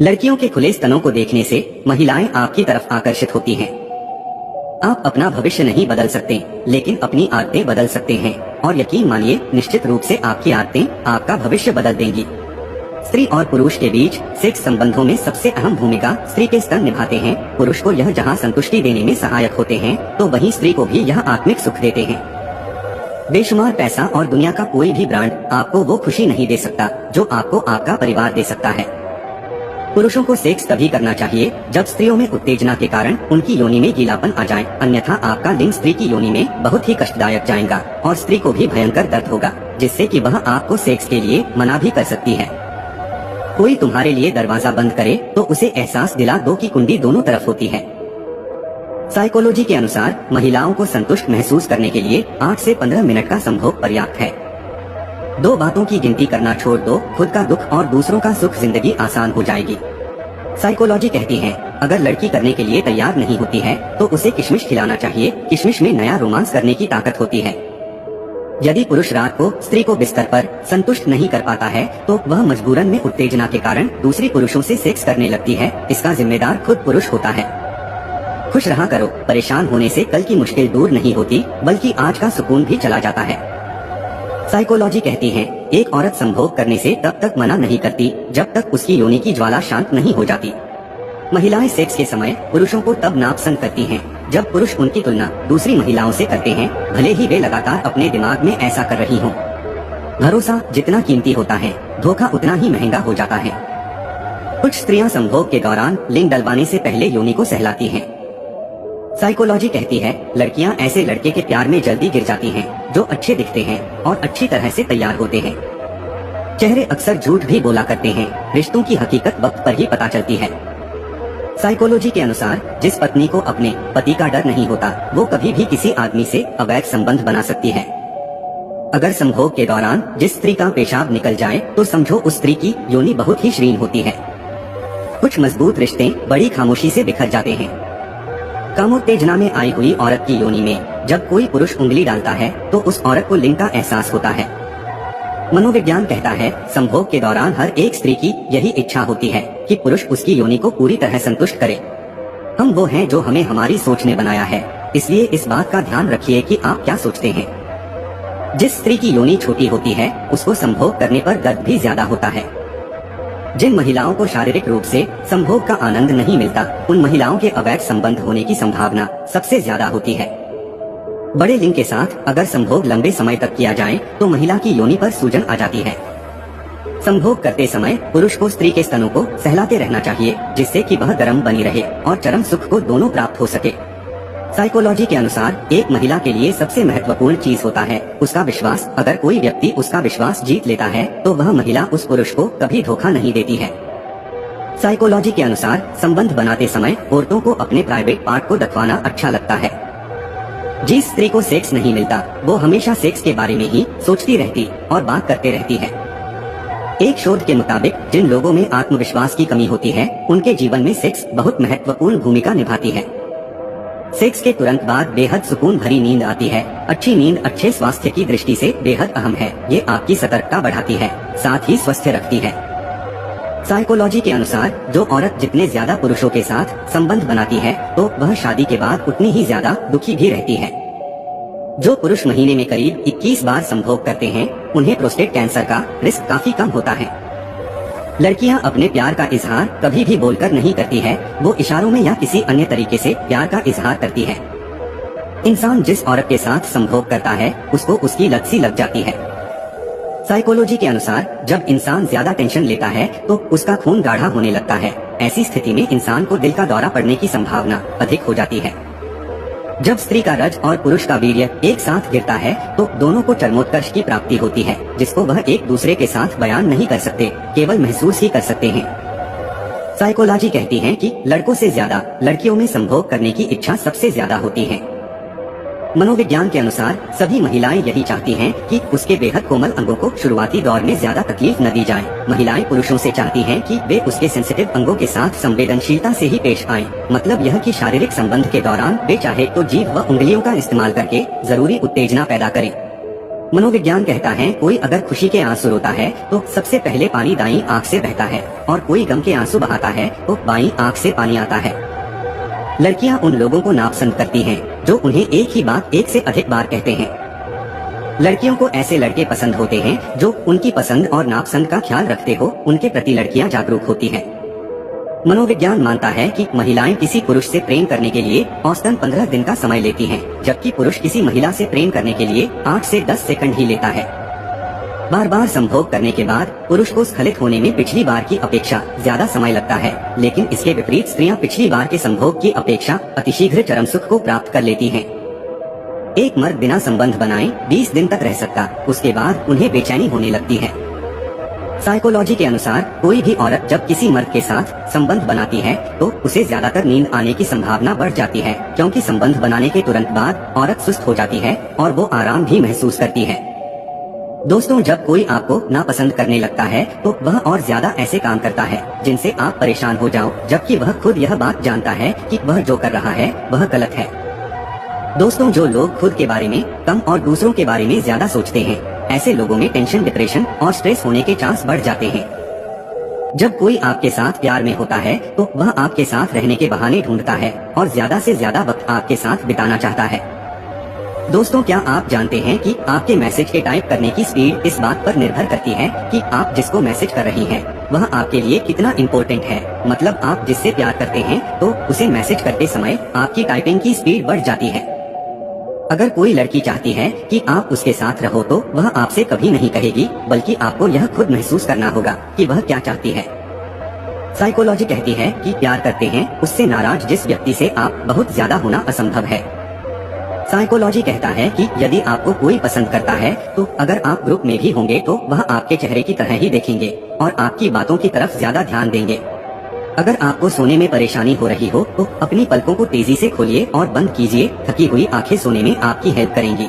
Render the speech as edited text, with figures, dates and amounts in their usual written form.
लड़कियों के खुले स्तनों को देखने से महिलाएं आपकी तरफ आकर्षित होती हैं। आप अपना भविष्य नहीं बदल सकते, लेकिन अपनी आदतें बदल सकते हैं और यकीन मानिए निश्चित रूप से आपकी आदतें आपका भविष्य बदल देंगी। स्त्री और पुरुष के बीच सेक्स संबंधों में सबसे अहम भूमिका स्त्री के स्तन निभाते हैं। पुरुष को यह जहां संतुष्टि देने में सहायक होते हैं, तो वहीं स्त्री को भी यह आत्मिक सुख देते हैं। बेशुमार पैसा और दुनिया का कोई भी ब्रांड आपको वो खुशी नहीं दे सकता जो आपको आपका परिवार दे सकता है। पुरुषों को सेक्स तभी करना चाहिए जब स्त्रियों में उत्तेजना के कारण उनकी योनि में गीलापन आ जाए, अन्यथा आपका लिंग स्त्री की योनि में बहुत ही कष्टदायक जाएगा और स्त्री को भी भयंकर दर्द होगा, जिससे कि वह आपको सेक्स के लिए मना भी कर सकती है। कोई तुम्हारे लिए दरवाजा बंद करे तो उसे एहसास दिला दो कि कुंडी दोनों तरफ होती है। साइकोलॉजी के अनुसार महिलाओं को संतुष्ट महसूस करने के लिए 8 से 15 मिनट का संभोग पर्याप्त है। 2 बातों की गिनती करना छोड़ दो, खुद का दुख और दूसरों का सुख, जिंदगी आसान हो जाएगी। साइकोलॉजी कहती है, अगर लड़की करने के लिए तैयार नहीं होती है तो उसे किशमिश खिलाना चाहिए। किशमिश में नया रोमांस करने की ताकत होती है। यदि पुरुष रात को स्त्री को बिस्तर पर संतुष्ट नहीं कर पाता है तो वह मजबूरन में उत्तेजना के कारण दूसरे पुरुषों से सेक्स करने लगती है। इसका जिम्मेदार खुद पुरुष होता है। खुश रहा करो, परेशान होने से कल की मुश्किल दूर नहीं होती, बल्कि आज का सुकून भी चला जाता है। साइकोलॉजी कहती है, एक औरत संभोग करने से तब तक मना नहीं करती जब तक उसकी योनि की ज्वाला शांत नहीं हो जाती। महिलाएं सेक्स के समय पुरुषों को तब नापसंद करती हैं जब पुरुष उनकी तुलना दूसरी महिलाओं से करते हैं, भले ही वे लगातार अपने दिमाग में ऐसा कर रही हों। भरोसा जितना कीमती होता है, धोखा उतना ही महंगा हो जाता है। कुछ स्त्रियां संभोग के दौरान लिंग डलवाने से पहले योनि को सहलाती हैं। साइकोलॉजी कहती है, लड़कियां ऐसे लड़के के प्यार में जल्दी गिर जाती हैं जो अच्छे दिखते हैं और अच्छी तरह से तैयार होते हैं। चेहरे अक्सर झूठ भी बोला करते हैं, रिश्तों की हकीकत वक्त पर ही पता चलती है। साइकोलॉजी के अनुसार जिस पत्नी को अपने पति का डर नहीं होता, वो कभी भी किसी आदमी से अवैध संबंध बना सकती है। अगर संभोग के दौरान जिस स्त्री का पेशाब निकल जाए तो समझो उस स्त्री की योनि बहुत ही श्रीन होती है। कुछ मजबूत रिश्ते बड़ी खामोशी से बिखर जाते हैं। कामोत्तेजना में आई हुई औरत की योनि में जब कोई पुरुष उंगली डालता है तो उस औरत को लिंग का एहसास होता है। मनोविज्ञान कहता है, संभोग के दौरान हर एक स्त्री की यही इच्छा होती है कि पुरुष उसकी योनि को पूरी तरह संतुष्ट करे। हम वो हैं जो हमें हमारी सोच ने बनाया है, इसलिए इस बात का ध्यान रखिए कि आप क्या सोचते हैं। जिस स्त्री की योनि छोटी होती है उसको संभोग करने पर दर्द भी ज्यादा होता है। जिन महिलाओं को शारीरिक रूप से संभोग का आनंद नहीं मिलता, उन महिलाओं के अवैध संबंध होने की संभावना सबसे ज्यादा होती है। बड़े लिंग के साथ अगर संभोग लंबे समय तक किया जाए तो महिला की योनि पर सूजन आ जाती है। संभोग करते समय पुरुष को स्त्री के स्तनों को सहलाते रहना चाहिए, जिससे कि वह गर्म बनी रहे और चरम सुख को दोनों प्राप्त हो सके। साइकोलॉजी के अनुसार एक महिला के लिए सबसे महत्वपूर्ण चीज होता है उसका विश्वास। अगर कोई व्यक्ति उसका विश्वास जीत लेता है तो वह महिला उस पुरुष को कभी धोखा नहीं देती है। साइकोलॉजी के अनुसार संबंध बनाते समय औरतों को अपने प्राइवेट पार्ट को दफनाना अच्छा लगता है। जिस स्त्री को सेक्स नहीं मिलता वो हमेशा सेक्स के बारे में ही सोचती रहती और बात करते रहती है। एक शोध के मुताबिक जिन लोगों में आत्मविश्वास की कमी होती है उनके जीवन में सेक्स बहुत महत्वपूर्ण भूमिका निभाती है। सेक्स के तुरंत बाद बेहद सुकून भरी नींद आती है। अच्छी नींद अच्छे स्वास्थ्य की दृष्टि से बेहद अहम है। ये आपकी सतर्कता बढ़ाती है, साथ ही स्वस्थ रखती है। साइकोलॉजी के अनुसार जो औरत जितने ज्यादा पुरुषों के साथ संबंध बनाती है तो वह शादी के बाद उतनी ही ज्यादा दुखी भी रहती है। जो पुरुष महीने में करीब 21 बार संभोग करते हैं उन्हें प्रोस्टेट कैंसर का रिस्क काफी कम होता है। लड़कियां अपने प्यार का इजहार कभी भी बोलकर नहीं करती है, वो इशारों में या किसी अन्य तरीके से प्यार का इजहार करती है। इंसान जिस औरत के साथ संभोग करता है उसको उसकी लत सी लग जाती है। साइकोलॉजी के अनुसार जब इंसान ज्यादा टेंशन लेता है तो उसका खून गाढ़ा होने लगता है। ऐसी स्थिति में इंसान को दिल का दौरा पड़ने की संभावना अधिक हो जाती है। जब स्त्री का रज और पुरुष का वीर्य एक साथ गिरता है तो दोनों को चरमोत्कर्ष की प्राप्ति होती है, जिसको वह एक दूसरे के साथ बयान नहीं कर सकते, केवल महसूस ही कर सकते हैं। साइकोलॉजी कहती है कि लड़कों से ज्यादा लड़कियों में संभोग करने की इच्छा सबसे ज्यादा होती है। मनोविज्ञान के अनुसार सभी महिलाएं यही चाहती हैं कि उसके बेहद कोमल अंगों को शुरुआती दौर में ज्यादा तकलीफ न दी जाए। महिलाएं पुरुषों से चाहती हैं कि वे उसके सेंसिटिव अंगों के साथ संवेदनशीलता से ही पेश आएं। मतलब यह कि शारीरिक संबंध के दौरान वे चाहे तो जीभ व उंगलियों का इस्तेमाल करके जरूरी उत्तेजना पैदा करें। मनोविज्ञान कहता है कोई अगर खुशी के आंसू रोता है तो सबसे पहले पानी दाईं आंख से बहता है और कोई गम के आंसू बहाता है तो बाईं आंख से पानी आता है। लड़कियां उन लोगों को नापसंद करती हैं जो उन्हें एक ही बात एक से अधिक बार कहते हैं। लड़कियों को ऐसे लड़के पसंद होते हैं जो उनकी पसंद और नापसंद का ख्याल रखते हो। उनके प्रति लड़कियां जागरूक होती हैं। मनोविज्ञान मानता है कि महिलाएं किसी पुरुष से प्रेम करने के लिए औसतन 15 दिन का समय लेती हैं, जबकि पुरुष किसी महिला से प्रेम करने के लिए 8 से 10 सेकंड ही लेता है। बार बार संभोग करने के बाद पुरुष को स्खलित होने में पिछली बार की अपेक्षा ज्यादा समय लगता है, लेकिन इसके विपरीत स्त्रियां पिछली बार के संभोग की अपेक्षा अतिशीघ्र चरम सुख को प्राप्त कर लेती हैं। एक मर्द बिना संबंध बनाए 20 दिन तक रह सकता, उसके बाद उन्हें बेचैनी होने लगती है। साइकोलॉजी के अनुसार कोई भी औरत जब किसी मर्द के साथ संबंध बनाती है तो उसे ज्यादातर नींद आने की संभावना बढ़ जाती है, क्योंकि संबंध बनाने के तुरंत बाद औरत सुस्त हो जाती है और वो आराम भी महसूस करती है। दोस्तों, जब कोई आपको नापसंद करने लगता है तो वह और ज्यादा ऐसे काम करता है जिनसे आप परेशान हो जाओ, जबकि वह खुद यह बात जानता है कि वह जो कर रहा है वह गलत है। दोस्तों, जो लोग खुद के बारे में कम और दूसरों के बारे में ज्यादा सोचते हैं, ऐसे लोगों में टेंशन, डिप्रेशन और स्ट्रेस होने के चांस बढ़ जाते हैं। जब कोई आपके साथ प्यार में होता है तो वह आपके साथ रहने के बहाने ढूंढता है और ज्यादा से ज्यादा वक्त आपके साथ बिताना चाहता है। दोस्तों, क्या आप जानते हैं कि आपके मैसेज के टाइप करने की स्पीड इस बात पर निर्भर करती है कि आप जिसको मैसेज कर रही हैं वह आपके लिए कितना इम्पोर्टेंट है। मतलब आप जिससे प्यार करते हैं तो उसे मैसेज करते समय आपकी टाइपिंग की स्पीड बढ़ जाती है। अगर कोई लड़की चाहती है कि आप उसके साथ रहो तो वह आपसे कभी नहीं कहेगी, बल्कि आपको यह खुद महसूस करना होगा कि वह क्या चाहती है। साइकोलॉजी कहती है कि प्यार करते हैं उससे नाराज जिस व्यक्ति से आप बहुत ज्यादा होना असंभव है। साइकोलॉजी कहता है कि यदि आपको कोई पसंद करता है तो अगर आप ग्रुप में भी होंगे तो वह आपके चेहरे की तरह ही देखेंगे और आपकी बातों की तरफ ज्यादा ध्यान देंगे। अगर आपको सोने में परेशानी हो रही हो तो अपनी पलकों को तेजी से खोलिए और बंद कीजिए। थकी हुई आंखें सोने में आपकी हेल्प करेंगी।